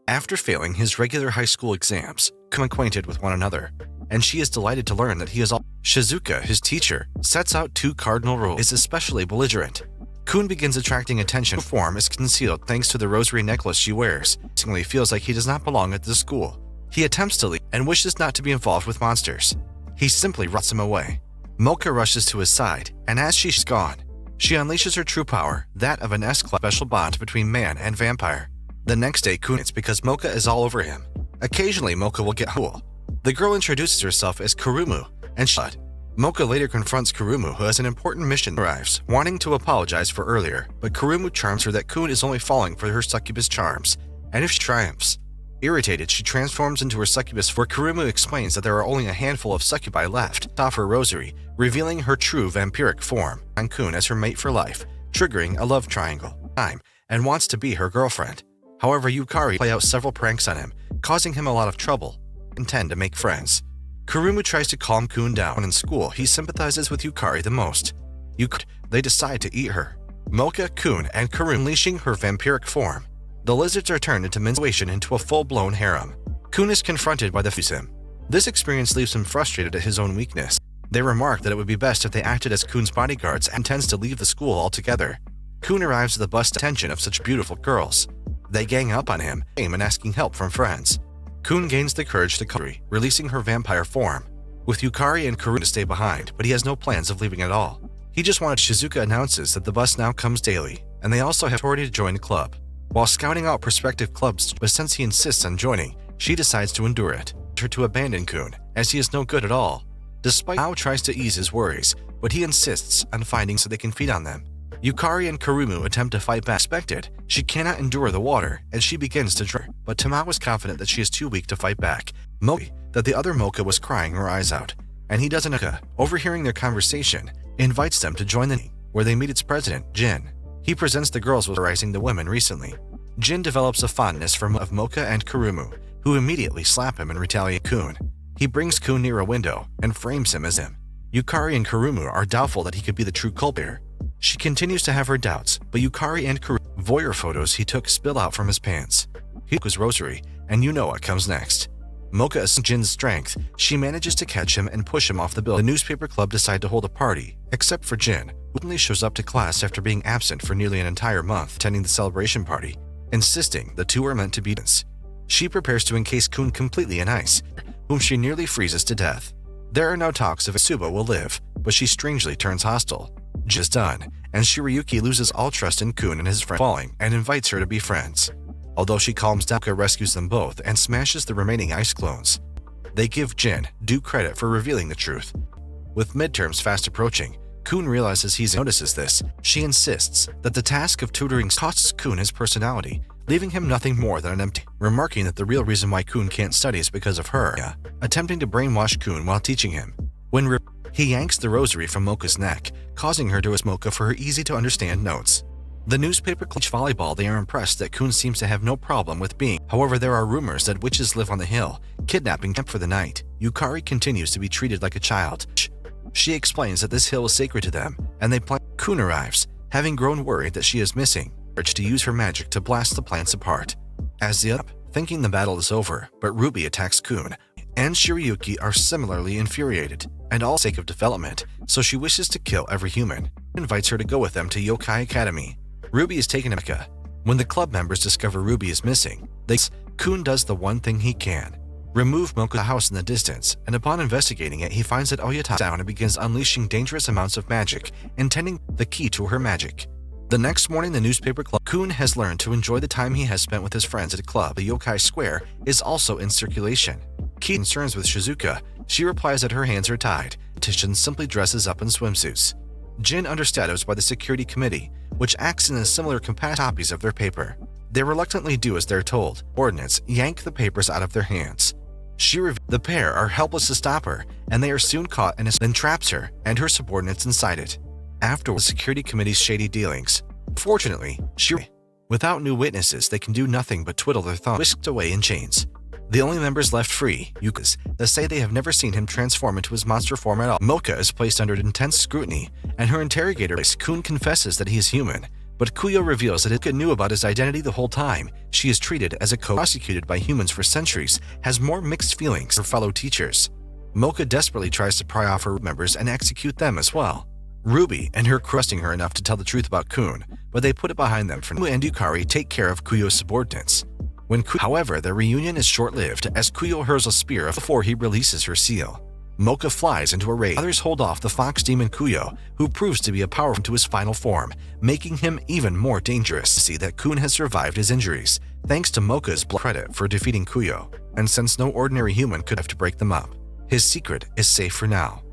After failing his regular high school exams, become acquainted with one another, and she is delighted to learn that he is all. Shizuka, his teacher, sets out two cardinal rules. Is especially belligerent. Kun begins attracting attention. Her form is concealed thanks to the rosary necklace she wears. He feels like he does not belong at the school. He attempts to leave and wishes not to be involved with monsters. He simply runs him away. Mocha rushes to his side, and as she's gone, she unleashes her true power, that of an S-class special bond between man and vampire. The next day, Kun it's because Mocha is all over him. Occasionally, Mocha will get cool. The girl introduces herself as Kurumu, and Mocha later confronts Kurumu, who has an important mission. Arrives, wanting to apologize for earlier, but Kurumu charms her that Kun is only falling for her succubus charms, and if she triumphs. Irritated, she transforms into her succubus, where Kurumu explains that there are only a handful of succubi left off her rosary, revealing her true vampiric form, and Kun as her mate for life, triggering a love triangle. And wants to be her girlfriend. However, Yukari play out several pranks on him, causing him a lot of trouble. Intend to make friends. Kurumu tries to calm Kun down. In school, he sympathizes with Yukari the most. They decide to eat her. Mocha, Kun, and Kurumu unleashing her vampiric form. The lizards are turned into a full-blown harem. Kun is confronted by the him. This experience leaves him frustrated at his own weakness. They remark that it would be best if they acted as Kun's bodyguards and intends to leave the school altogether. Kun arrives at the bus attention of such beautiful girls. They gang up on him, and asking help from friends. Kun gains the courage to Yukari, releasing her vampire form. With Yukari and Kurumu to stay behind, but he has no plans of leaving at all. He just wanted. Shizuka announces that the bus now comes daily, and they also have authority to join the club. While scouting out prospective clubs, but since he insists on joining, she decides to endure it. Her to abandon Kun, as he is no good at all. Despite Ao tries to ease his worries, but he insists on finding so they can feed on them. Yukari and Kurumu attempt to fight back. Expected, she cannot endure the water, and she begins to drown. But Tamao is confident that she is too weak to fight back. That the other Mocha was crying her eyes out, and he doesn't. Overhearing their conversation, invites them to join the meeting, where they meet its president, Jin. He presents the girls with terrorizing the women recently. Jin develops a fondness for Mocha and Kurumu, who immediately slap him and retaliate. Kun. He brings Kun near a window and frames him as him. Yukari and Kurumu are doubtful that he could be the true culprit. She continues to have her doubts, but Yukari and Kurumu voyeur photos he took spill out from his pants. He took his rosary, and you know what comes next. Mocha is Jin's strength. She manages to catch him and push him off the building. The newspaper club decide to hold a party, except for Jin, who only shows up to class after being absent for nearly an entire month, attending the celebration party, insisting the two are meant to be friends. She prepares to encase Kun completely in ice, whom she nearly freezes to death. There are no talks of if Suba will live, but she strangely turns hostile. Just done, and Shirayuki loses all trust in Kun and his friend falling and invites her to be friends. Although she calms down, Mocha rescues them both and smashes the remaining ice clones. They give Jin due credit for revealing the truth. With midterms fast approaching, Kun realizes he notices this. She insists that the task of tutoring costs Kun his personality, leaving him nothing more than an empty, remarking that the real reason why Kun can't study is because of her, attempting to brainwash Kun while teaching him. When he yanks the rosary from Mocha's neck, causing her to ask Mocha for her easy-to-understand notes. The newspaper clutch volleyball, they are impressed that Kun seems to have no problem with being. However, there are rumors that witches live on the hill, kidnapping him for the night. Yukari continues to be treated like a child. She explains that this hill is sacred to them, and they plan. Kun arrives, having grown worried that she is missing, to use her magic to blast the plants apart. As the thinking the battle is over, but Ruby attacks Kun, and Shirayuki are similarly infuriated, and all sake of development, so she wishes to kill every human. Invites her to go with them to Yokai Academy. Ruby is taken to Mecca. When the club members discover Ruby is missing, Kun does the one thing he can. Remove Mocha's house in the distance, and upon investigating it, he finds that Oyata down and begins unleashing dangerous amounts of magic, intending the key to her magic. The next morning, the newspaper club. Kun has learned to enjoy the time he has spent with his friends at a club. The Yokai Square is also in circulation. Key concerns with Shizuka, she replies that her hands are tied. Tishin simply dresses up in swimsuits. Jin understands by the security committee, which acts in a similar copies of their paper. They reluctantly do as they're told. Ordnance yank the papers out of their hands. The pair are helpless to stop her, and they are soon caught and then traps her and her subordinates inside it. After the security committee's shady dealings, fortunately, without new witnesses, they can do nothing but twiddle their thumbs, whisked away in chains. The only members left free, Yukas, that say they have never seen him transform into his monster form at all. Mocha is placed under intense scrutiny, and her interrogator, Kun, confesses that he is human, But Kuyo reveals that Ika knew about his identity the whole time. She is treated as a prosecuted by humans for centuries, has more mixed feelings for fellow teachers. Mocha desperately tries to pry off her members and execute them as well. Ruby and her trusting her enough to tell the truth about Kun, but they put it behind them for now, and Yukari take care of Kuyo's subordinates. However, their reunion is short-lived as Kuyo hurls a spear before he releases her seal. Mocha flies into a rage. Others hold off the fox demon Kuyo, who proves to be a powerful to his final form, making him even more dangerous. See that Kun has survived his injuries, thanks to Mocha's credit for defeating Kuyo, and since no ordinary human could have to break them up, his secret is safe for now.